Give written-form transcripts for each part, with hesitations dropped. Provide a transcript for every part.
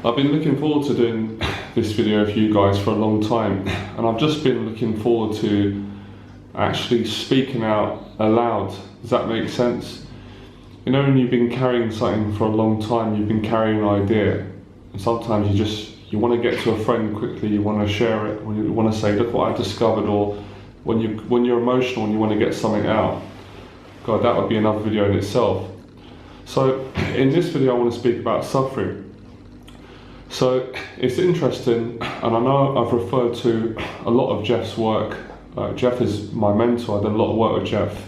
I've been looking forward to doing this video for you guys for a long time, and I've just been looking forward to actually speaking out aloud. Does that make sense? You know, when you've been carrying something for a long time, you've been carrying an idea, and sometimes you want to get to a friend quickly, you want to share it, or you want to say, look what I've discovered, or when you're emotional and you want to get something out. God, that would be another video in itself. So in this video I want to speak about suffering. So it's interesting, and I know I've referred to a lot of Jeff's work. Jeff is my mentor. I've done a lot of work with Jeff.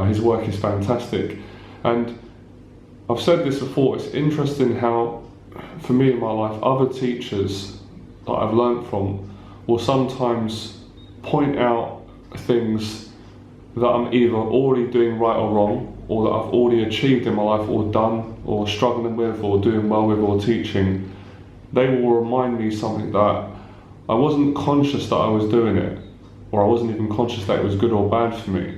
His work is fantastic, and I've said this before, it's interesting how, for me in my life, other teachers that I've learnt from will sometimes point out things that I'm either already doing right or wrong, or that I've already achieved in my life, or done, or struggling with, or doing well with, or teaching. They will remind me something that I wasn't conscious that I was doing it, or I wasn't even conscious that it was good or bad for me.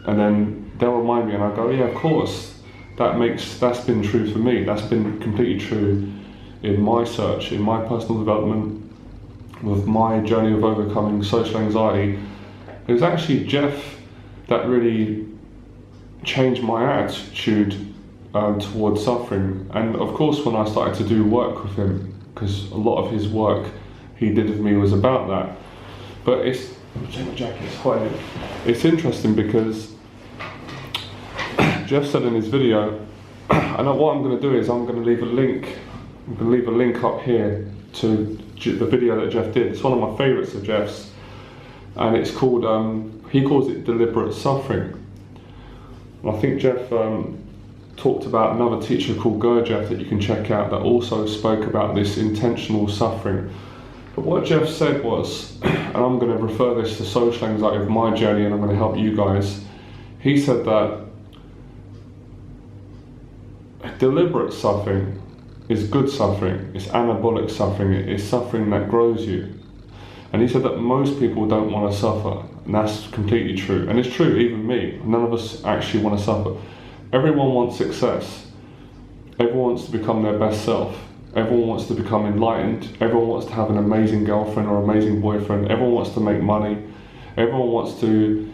And then they'll remind me, and I go, yeah, of course, that's been true for me. That's been completely true in my search, in my personal development, with my journey of overcoming social anxiety. It was actually Jeff that really changed my attitude towards suffering. And of course, when I started to do work with him, because a lot of his work he did with me was about that. But it's interesting because Jeff said in his video, and what I'm going to do is I'm going to leave a link. I'm going to leave a link up here to the video that Jeff did. It's one of my favourites of Jeff's, and it's called, he calls it deliberate suffering. And I think Jeff talked about another teacher called Gurdjieff that you can check out that also spoke about this intentional suffering. But what Jeff said was, and I'm going to refer this to social anxiety of my journey, and I'm going to help you guys. He said that deliberate suffering is good suffering, it's anabolic suffering, it's suffering that grows you. And he said that most people don't want to suffer, and that's completely true. And it's true, even me, none of us actually want to suffer. Everyone wants success, everyone wants to become their best self, everyone wants to become enlightened, everyone wants to have an amazing girlfriend or amazing boyfriend, everyone wants to make money, everyone wants to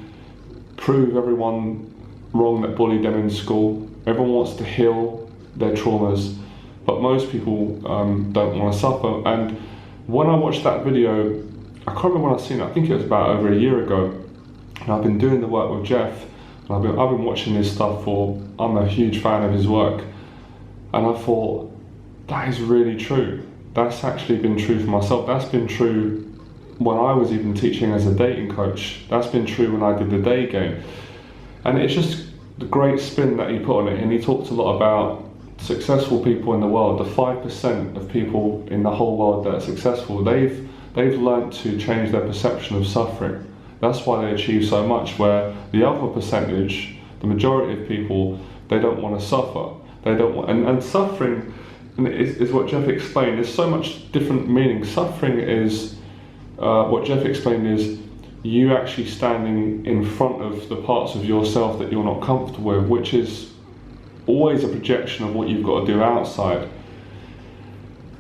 prove everyone wrong that bullied them in school, everyone wants to heal their traumas, but most people don't want to suffer. And when I watched that video, I can't remember when I seen it, I think it was about over a year ago, and I've been doing the work with Jeff, and I've been watching his stuff I'm a huge fan of his work, and I thought, that is really true. That's actually been true for myself. That's been true when I was even teaching as a dating coach. That's been true when I did the day game. And it's just the great spin that he put on it, and he talked a lot about successful people in the world, the 5% of people in the whole world that are successful, they've learned to change their perception of suffering. That's why they achieve so much, where the other percentage, the majority of people, they don't want to suffer. They don't want, and suffering is what Jeff explained. There's so much different meaning. Suffering is, what Jeff explained is, you actually standing in front of the parts of yourself that you're not comfortable with, which is always a projection of what you've got to do outside.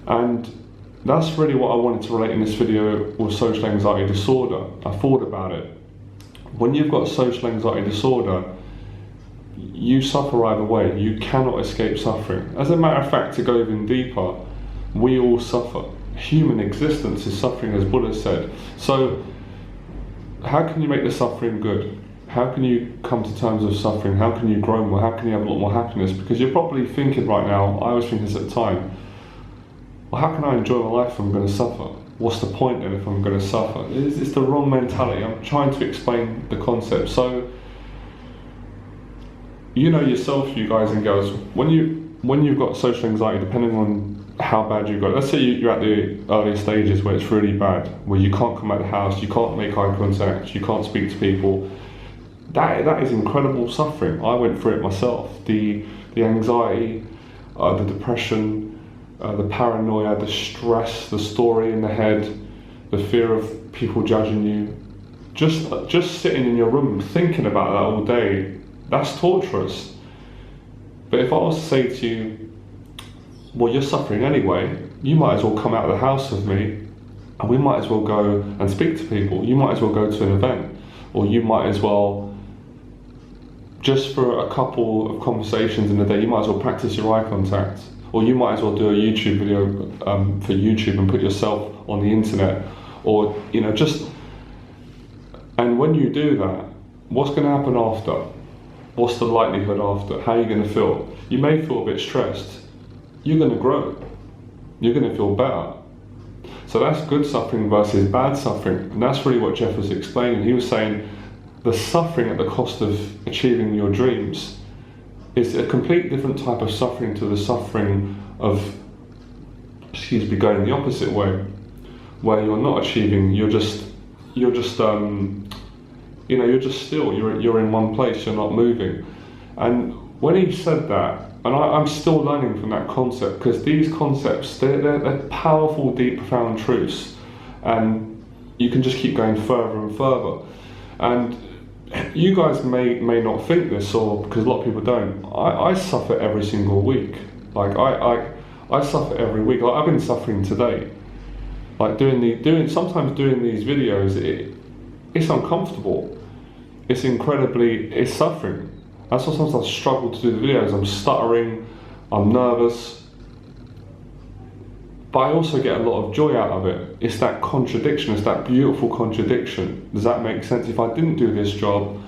And that's really what I wanted to relate in this video with social anxiety disorder. I thought about it. When you've got social anxiety disorder, you suffer either way. You cannot escape suffering. As a matter of fact, to go even deeper, we all suffer. Human existence is suffering, as Buddha said. So how can you make the suffering good? How can you come to terms with suffering? How can you grow more? How can you have a lot more happiness? Because you're probably thinking right now, I was thinking this at the time, well, how can I enjoy my life if I'm going to suffer? What's the point then if I'm going to suffer? It's the wrong mentality. I'm trying to explain the concept. So, you know yourself, you guys and girls, when you've got social anxiety, depending on how bad you've got, let's say you're at the early stages where it's really bad, where you can't come out of the house, you can't make eye contact, you can't speak to people, that is incredible suffering. I went through it myself. The anxiety, the depression, the paranoia, the stress, the story in the head, the fear of people judging you, just sitting in your room thinking about that all day, that's torturous. But if I was to say to you, well, you're suffering anyway, you might as well come out of the house with me, and we might as well go and speak to people. You might as well go to an event, or you might as well, just for a couple of conversations in a day, you might as well practice your eye contact, or you might as well do a YouTube video for YouTube and put yourself on the internet, or just. And when you do that, what's going to happen after? What's the likelihood after? How are you going to feel? You may feel a bit stressed. You're going to grow. You're going to feel better. So that's good suffering versus bad suffering. And that's really what Jeff was explaining. He was saying the suffering at the cost of achieving your dreams is a complete different type of suffering to the suffering of, going the opposite way, where you're not achieving, you're just still, you're in one place, you're not moving. And when he said that, and I'm still learning from that concept, because these concepts, they're powerful, deep, profound truths, and you can just keep going further and further. And you guys may not think this, or because a lot of people don't. I suffer every single week. Like I suffer every week. Like I've been suffering today. Like sometimes doing these videos, it's uncomfortable. It's suffering. That's why sometimes I struggle to do the videos. I'm stuttering, I'm nervous, but I also get a lot of joy out of it. It's that contradiction, it's that beautiful contradiction. Does that make sense? If I didn't do this job,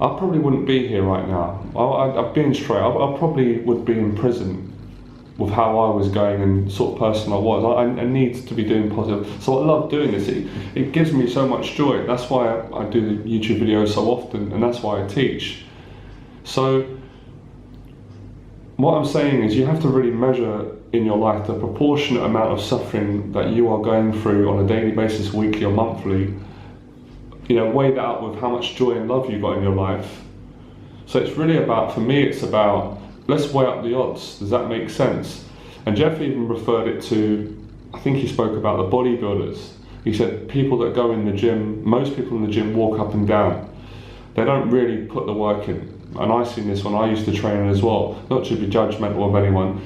I probably wouldn't be here right now. I've been straight, I probably would be in prison with how I was going and sort of person I was. I need to be doing positive. So I love doing this. It gives me so much joy. That's why I do the YouTube videos so often, and that's why I teach. So what I'm saying is you have to really measure in your life the proportionate amount of suffering that you are going through on a daily basis, weekly or monthly. Weigh that out with how much joy and love you've got in your life. So it's really about, for me, it's about, let's weigh up the odds. Does that make sense? And Jeff even referred it to, I think he spoke about the bodybuilders. He said people that go in the gym, most people in the gym walk up and down. They don't really put the work in. And I've seen this when I used to train as well, not to be judgmental of anyone.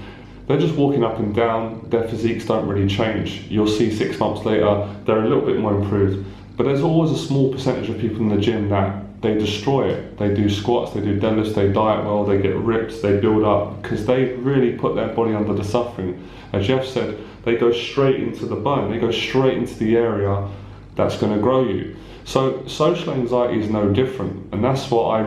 They're just walking up and down, their physiques don't really change. You'll see 6 months later, they're a little bit more improved. But there's always a small percentage of people in the gym that they destroy it. They do squats, they do deadlifts, they diet well, they get ripped, they build up, because they really put their body under the suffering. As Jeff said, they go straight into the bone, they go straight into the area that's going to grow you. So social anxiety is no different, and that's what I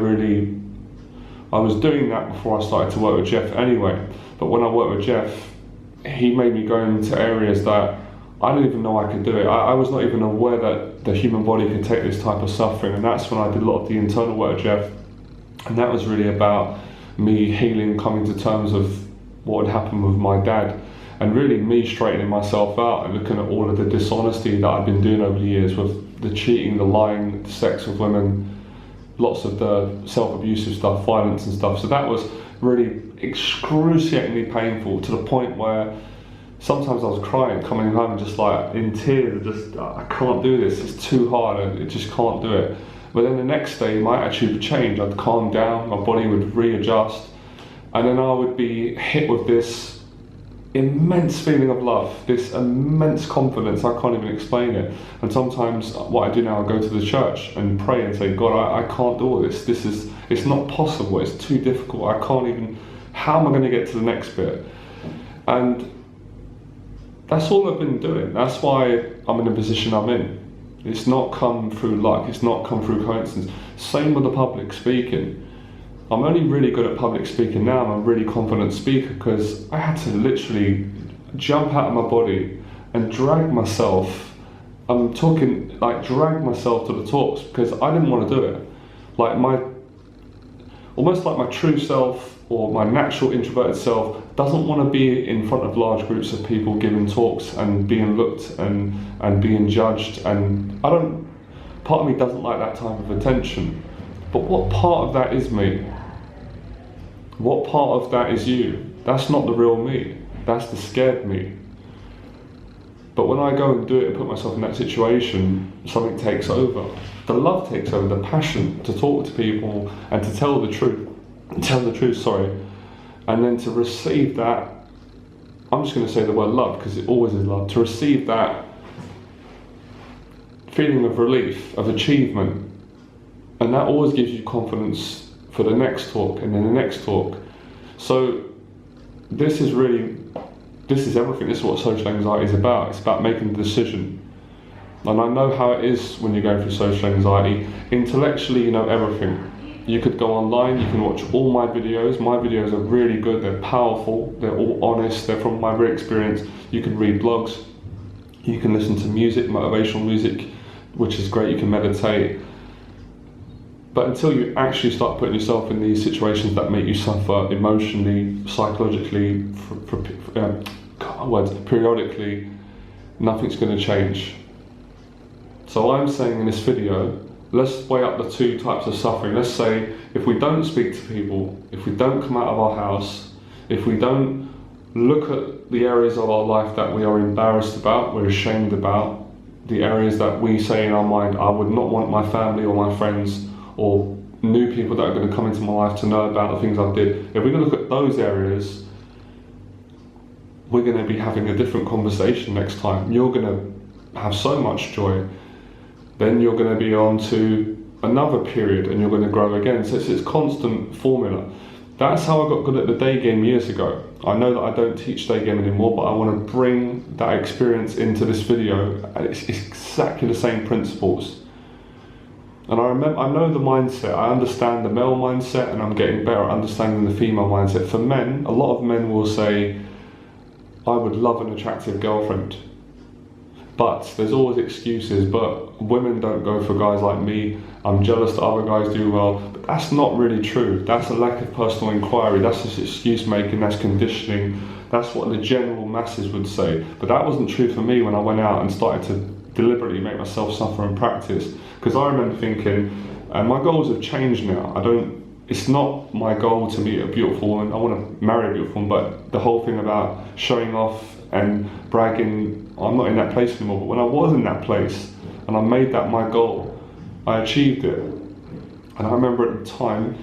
was doing that before I started to work with Jeff anyway. But when I worked with Jeff, he made me go into areas that I didn't even know I could do it. I was not even aware that the human body could take this type of suffering, and that's when I did a lot of the internal work with Jeff. And that was really about me healing, coming to terms of what had happened with my dad, and really me straightening myself out and looking at all of the dishonesty that I've been doing over the years, with the cheating, the lying, the sex with women, lots of the self-abusive stuff, violence and stuff. So that was really excruciatingly painful, to the point where sometimes I was crying, coming home just like in tears, just I can't do this, it's too hard, I just can't do it. But then the next day my attitude would change, I'd calm down, my body would readjust, and then I would be hit with this immense feeling of love, this immense confidence, I can't even explain it. And sometimes what I do now, I go to the church and pray and say, God, I can't do all this, it's not possible, it's too difficult, I can't even, how am I going to get to the next bit? And that's all I've been doing. That's why I'm in the position I'm in. It's not come through luck, it's not come through coincidence. Same with the public speaking. I'm only really good at public speaking now. I'm a really confident speaker because I had to literally jump out of my body and drag myself. I'm talking like drag myself to the talks because I didn't want to do it. Like almost like my true self or my natural introverted self doesn't want to be in front of large groups of people giving talks and being looked and being judged, and part of me doesn't like that type of attention. But what part of that is me? What part of that is you? That's not the real me. That's the scared me. But when I go and do it and put myself in that situation, something takes over. The love takes over, the passion to talk to people and to tell the truth, and then to receive that I'm just going to say the word love because it always is love, to receive that feeling of relief, of achievement, and that always gives you confidence for the next talk and then the next talk. So this is everything. This is what social anxiety is about. It's about making a decision. And I know how it is when you're going through social anxiety. Intellectually, you know everything. You could go online, you can watch all my videos. My videos are really good, they're powerful, they're all honest, they're from my real experience. You can read blogs, you can listen to music, motivational music, which is great, you can meditate. But until you actually start putting yourself in these situations that make you suffer emotionally, psychologically, periodically, nothing's going to change. So I'm saying in this video, let's weigh up the two types of suffering. Let's say if we don't speak to people, if we don't come out of our house, if we don't look at the areas of our life that we are embarrassed about, we're ashamed about, the areas that we say in our mind, I would not want my family or my friends or new people that are going to come into my life to know about the things I did. If we're going to look at those areas, we're going to be having a different conversation next time. You're going to have so much joy. Then you're going to be on to another period and you're going to grow again. So it's constant formula. That's how I got good at the day game years ago. I know that I don't teach day game anymore, but I want to bring that experience into this video, and it's exactly the same principles. And I know the mindset, I understand the male mindset, and I'm getting better at understanding the female mindset. For men, a lot of men will say, I would love an attractive girlfriend. But there's always excuses, but women don't go for guys like me. I'm jealous that other guys do well. But that's not really true. That's a lack of personal inquiry. That's just excuse making, that's conditioning. That's what the general masses would say. But that wasn't true for me when I went out and started to deliberately make myself suffer in practice. Because I remember thinking, and my goals have changed now. It's not my goal to meet a beautiful woman. I want to marry a beautiful woman, but the whole thing about showing off and bragging, I'm not in that place anymore. But when I was in that place and I made that my goal, I achieved it. And I remember at the time,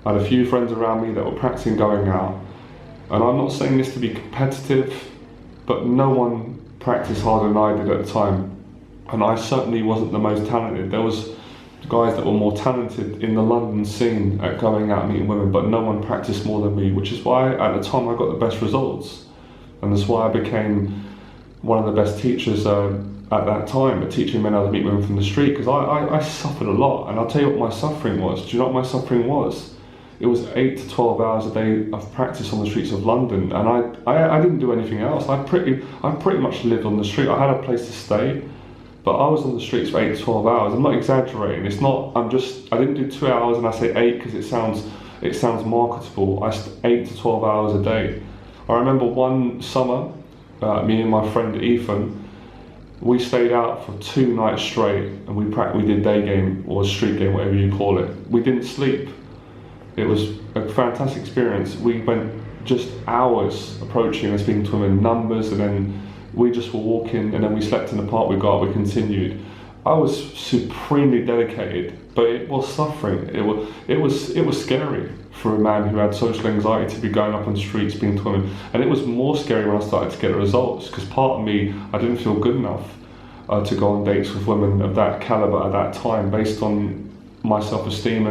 I had a few friends around me that were practicing going out. And I'm not saying this to be competitive, but no one practiced harder than I did at the time. And I certainly wasn't the most talented. There was guys that were more talented in the London scene at going out and meeting women, but no one practiced more than me, which is why at the time I got the best results. And that's why I became one of the best teachers at that time, at teaching men how to meet women from the street, because I suffered a lot. And I'll tell you what my suffering was. Do you know what my suffering was? It was 8 to 12 hours a day of practice on the streets of London, and I didn't do anything else. I pretty much lived on the street. I had a place to stay, but I was on the streets for 8 to 12 hours. I'm not exaggerating. It's not. I didn't do 2 hours, and I say 8 because it sounds marketable. 8 to 12 hours a day. I remember one summer, me and my friend Ethan, we stayed out for 2 nights straight, and we did day game or street game, whatever you call it. We didn't sleep. It was a fantastic experience. We went just hours approaching and speaking to women, numbers, and then we just were walking, and then we slept in the park. We got up, we continued. I was supremely dedicated, but it was suffering. It was scary for a man who had social anxiety to be going up on the streets speaking to women, and it was more scary when I started to get results, because part of me, I didn't feel good enough to go on dates with women of that caliber at that time, based on my self-esteem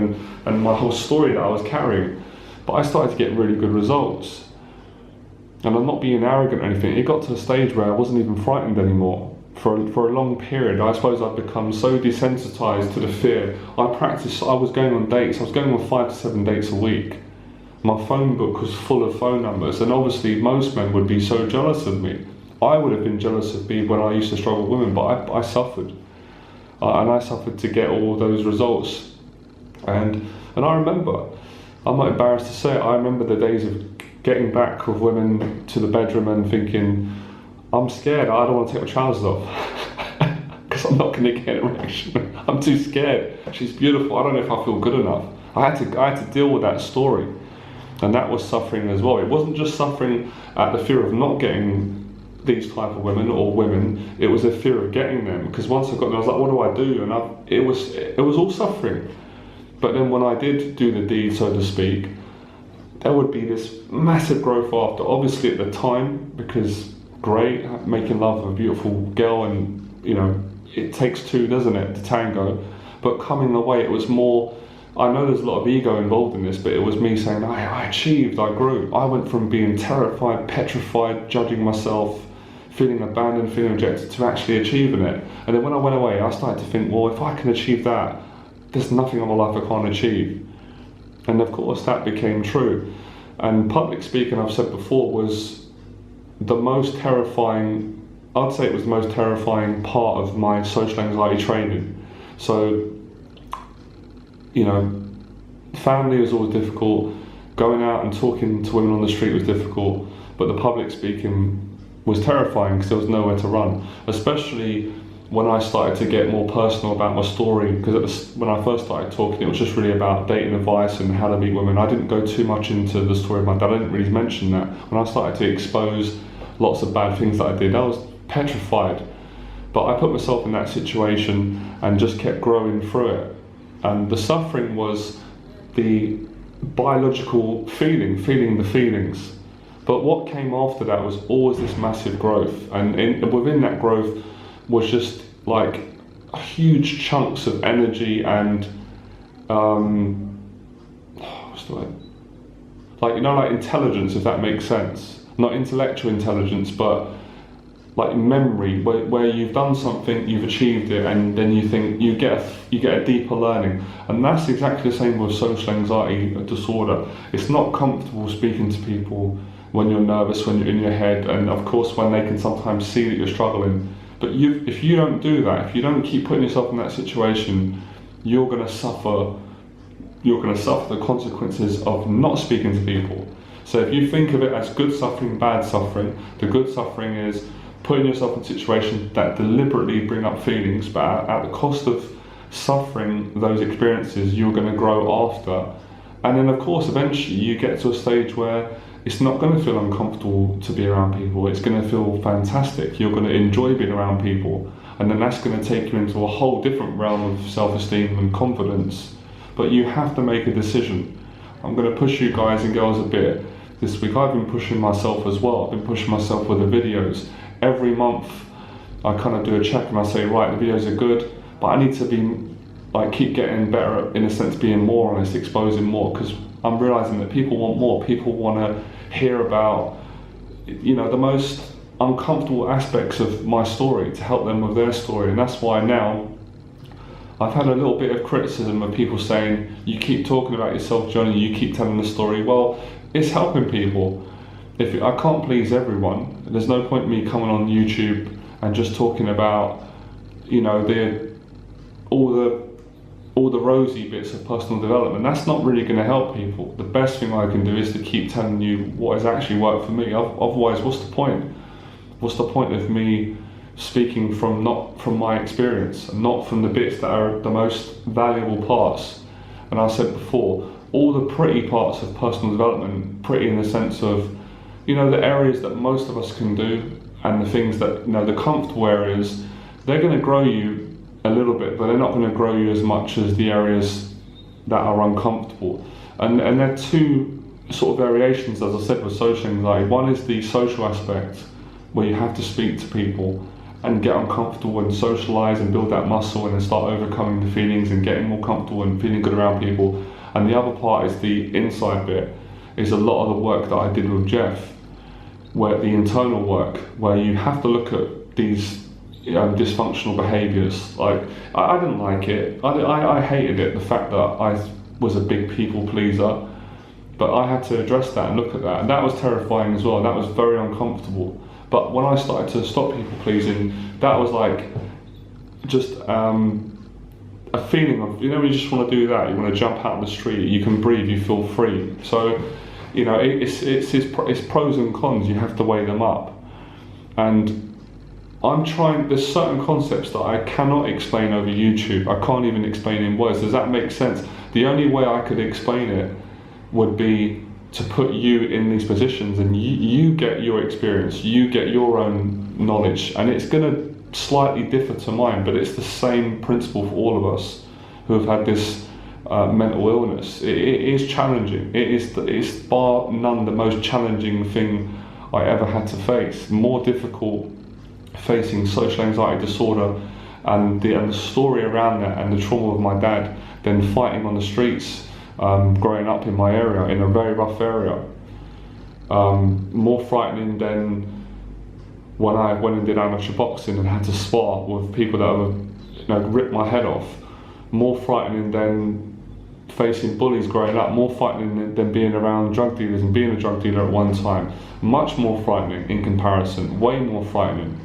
and my whole story that I was carrying. But I started to get really good results. And I'm not being arrogant or anything. It got to a stage where I wasn't even frightened anymore. For a long period, I suppose I'd become so desensitized to the fear. I was going on dates. I was going on 5 to 7 dates a week. My phone book was full of phone numbers, and obviously most men would be so jealous of me. I would have been jealous of me when I used to struggle with women, but I suffered. And I suffered to get all those results. And I remember, I'm not embarrassed to say it, I remember the days of getting back with women to the bedroom and thinking, I'm scared, I don't want to take my trousers off. Because I'm not going to get an erection. I'm too scared. She's beautiful, I don't know if I feel good enough. I had to deal with that story. And that was suffering as well. It wasn't just suffering at the fear of not getting these type of women or women, it was a fear of getting them, because once I got them I was like, what do I do? And it was all suffering. But then when I did do the deed, so to speak, there would be this massive growth after. Obviously at the time, because great, making love with a beautiful girl, and you know, it takes two, doesn't it, to tango. But coming away, it was more, I know there's a lot of ego involved in this, but it was me saying, I achieved, I grew. I went from being terrified, petrified, judging myself, feeling abandoned, feeling rejected, to actually achieving it. And then when I went away, I started to think, well, if I can achieve that, there's nothing in my life I can't achieve. And of course that became true. And public speaking, I've said before, was the most terrifying, I'd say it was the most terrifying part of my social anxiety training. So, you know, family was always difficult, going out and talking to women on the street was difficult, but the public speaking was terrifying because there was nowhere to run, especially when I started to get more personal about my story, because when I first started talking, it was just really about dating advice and how to meet women. I didn't go too much into the story of my dad. I didn't really mention that. When I started to expose lots of bad things that I did, I was petrified. But I put myself in that situation and just kept growing through it. And the suffering was the biological feeling the feelings. But what came after that was always this massive growth. And within that growth was just like huge chunks of energy and what's the word? Like, you know, like intelligence, if that makes sense. Not intellectual intelligence, but like memory, where you've done something, you've achieved it, and then you think you get a deeper learning. And that's exactly the same with social anxiety disorder. It's not comfortable speaking to people when you're nervous, when you're in your head, and of course when they can sometimes see that you're struggling. But if you don't do that, if you don't keep putting yourself in that situation, you're going to suffer the consequences of not speaking to people. So if you think of it as good suffering, bad suffering, the good suffering is putting yourself in situations that deliberately bring up feelings, but at the cost of suffering those experiences, you're going to grow after. And then of course eventually you get to a stage where it's not going to feel uncomfortable to be around people. It's going to feel fantastic. You're going to enjoy being around people, and then that's going to take you into a whole different realm of self-esteem and confidence. But you have to make a decision. I'm going to push you guys and girls a bit this week. I've been pushing myself as well. I've been pushing myself with the videos. Every month I kind of do a check and I say, right, the videos are good, but I need to be like keep getting better, in a sense, being more honest, exposing more, because I'm realizing that people want more. People want to hear about, you know, the most uncomfortable aspects of my story, to help them with their story. And that's why now I've had a little bit of criticism of people saying, you keep talking about yourself, Johnny, you keep telling the story. Well, it's helping people. If I can't please everyone, there's no point in me coming on YouTube and just talking about, you know, all the rosy bits of personal development. That's not really going to help people. The best thing I can do is to keep telling you what has actually worked for me. Otherwise, what's the point? What's the point of me speaking not from my experience, not from the bits that are the most valuable parts? And I said before, all the pretty parts of personal development, pretty in the sense of, you know, the areas that most of us can do, and the things that, you know, the comfortable areas, they're going to grow you a little bit, but they're not going to grow you as much as the areas that are uncomfortable. And there are two sort of variations, as I said, with social anxiety. One is the social aspect, where you have to speak to people and get uncomfortable and socialise and build that muscle and then start overcoming the feelings and getting more comfortable and feeling good around people. And the other part is the inside bit, is a lot of the work that I did with Jeff, where the internal work, where you have to look at these dysfunctional behaviours. Like, I didn't like it. I hated it, the fact that I was a big people pleaser, but I had to address that and look at that, and that was terrifying as well, and that was very uncomfortable. But when I started to stop people pleasing, that was like just a feeling of, you know, you just want to do that, you want to jump out on the street, you can breathe, you feel free. So, you know, it's pros and cons, you have to weigh them up. And there's certain concepts that I cannot explain over YouTube. I can't even explain in words. Does that make sense? The only way I could explain it would be to put you in these positions, and you get your experience, you get your own knowledge, and it's going to slightly differ to mine, but it's the same principle for all of us who have had this mental illness. It is challenging. It's bar none the most challenging thing I ever had to face. More difficult facing social anxiety disorder and the story around that and the trauma of my dad than fighting on the streets growing up in my area, in a very rough area. More frightening than when I went and did amateur boxing and had to spar with people that would rip my head off. More frightening than facing bullies growing up. More frightening than being around drug dealers and being a drug dealer at one time. Much more frightening in comparison. Way more frightening.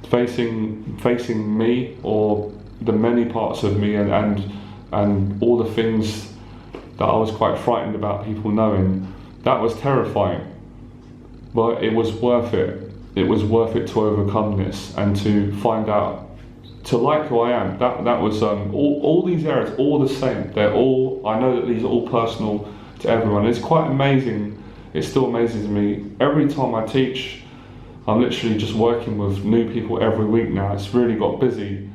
Facing me, or the many parts of me, and all the things that I was quite frightened about people knowing. That was terrifying, but it was worth it. It was worth it to overcome this and to find out, to like who I am. That was all these areas, all the same. They're all. I know that these are all personal to everyone. It's quite amazing. It still amazes me every time I teach. I'm literally just working with new people every week now. It's really got busy.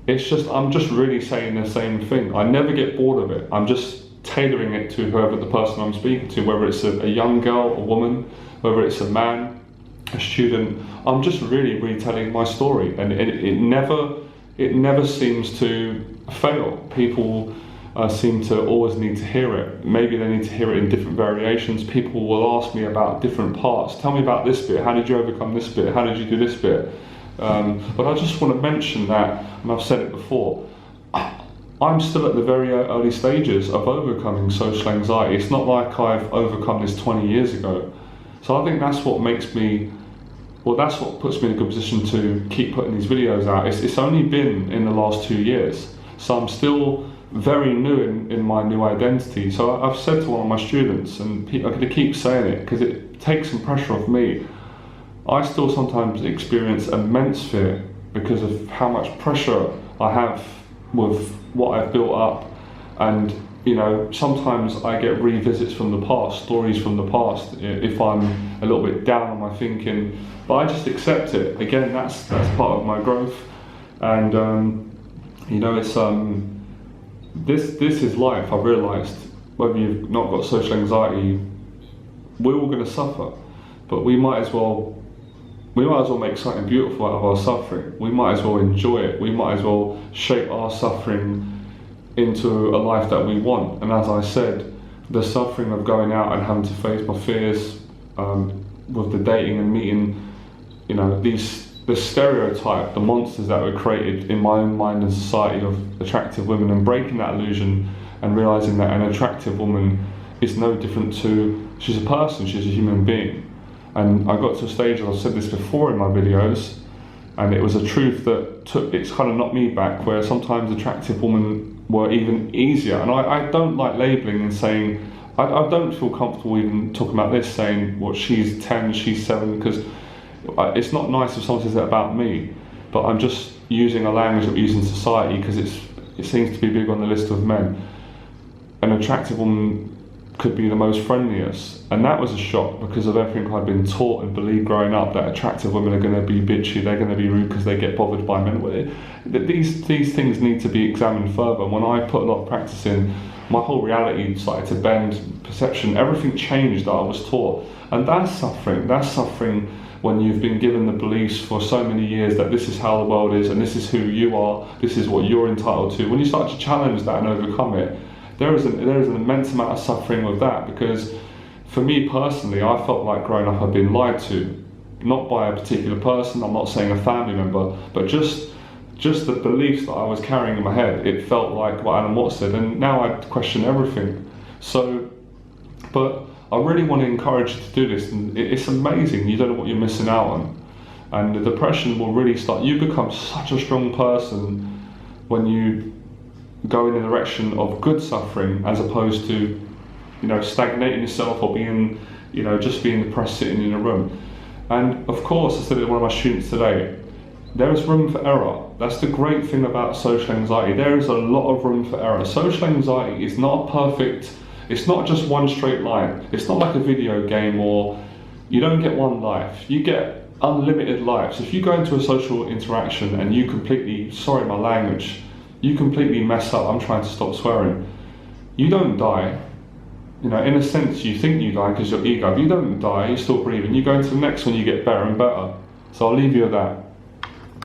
I'm just really saying the same thing. I never get bored of it. I'm just tailoring it to whoever the person I'm speaking to, whether it's a young girl, a woman, whether it's a man, a student. I'm just really retelling my story, and it never seems to fail. People seem to always need to hear it. Maybe they need to hear it in different variations. People will ask me about different parts. Tell me about this bit. How did you overcome this bit? How did you do this bit? But I just want to mention that, and I've said it before, I'm still at the very early stages of overcoming social anxiety. It's not like I've overcome this 20 years ago. So I think that's what that's what puts me in a good position to keep putting these videos out. It's only been in the last 2 years. So I'm still very new in my new identity. So I've said to one of my students, and I'm going to keep saying it because it takes some pressure off me. I still sometimes experience immense fear because of how much pressure I have with what I've built up, and sometimes I get revisits from the past, stories from the past, if I'm a little bit down on my thinking, but I just accept it. Again, that's part of my growth, and it's this is life. I've realised whether you've not got social anxiety, we're all going to suffer, but we might as well make something beautiful out of our suffering. We might as well enjoy it. We might as well shape our suffering into a life that we want. And as I said, the suffering of going out and having to face my fears with the dating and meeting, the stereotype, the monsters that were created in my own mind and society of attractive women, and breaking that illusion and realising that an attractive woman is no different to, she's a person, she's a human being. And I got to a stage, and I've said this before in my videos, and it was a truth that it's kind of knocked me back, where sometimes attractive women were even easier. And I don't like labelling and saying, I don't feel comfortable even talking about this, saying, well, she's 10, she's 7, because it's not nice if someone says that about me, but I'm just using a language that we use in society because it seems to be big on the list of men. An attractive woman could be the most friendliest, and that was a shock because of everything I'd been taught and believed growing up, that attractive women are going to be bitchy, they're going to be rude because they get bothered by men. These things need to be examined further. When I put a lot of practice in, my whole reality started to bend, perception, everything changed that I was taught, and that's suffering when you've been given the beliefs for so many years that this is how the world is and this is who you are, this is what you're entitled to. When you start to challenge that and overcome it, there is an immense amount of suffering with that, because for me personally, I felt like growing up I'd been lied to, not by a particular person, I'm not saying a family member, but just the beliefs that I was carrying in my head. It felt like what Alan Watts said, and now I question everything. So, but I really want to encourage you to do this, and it's amazing, you don't know what you're missing out on. And the depression will really start, you become such a strong person when you go in the direction of good suffering, as opposed to stagnating yourself or being just being depressed sitting in a room. And of course, I said to one of my students today, there is room for error. That's the great thing about social anxiety. There is a lot of room for error. Social anxiety is not perfect. It's not just one straight line. It's not like a video game, or you don't get one life. You get unlimited lives. If you go into a social interaction and you completely, sorry my language, you completely mess up. I'm trying to stop swearing. You don't die. You know, in a sense, you think you die because your ego, but you don't die, you're still breathing. You go into the next one, you get better and better. So I'll leave you with that.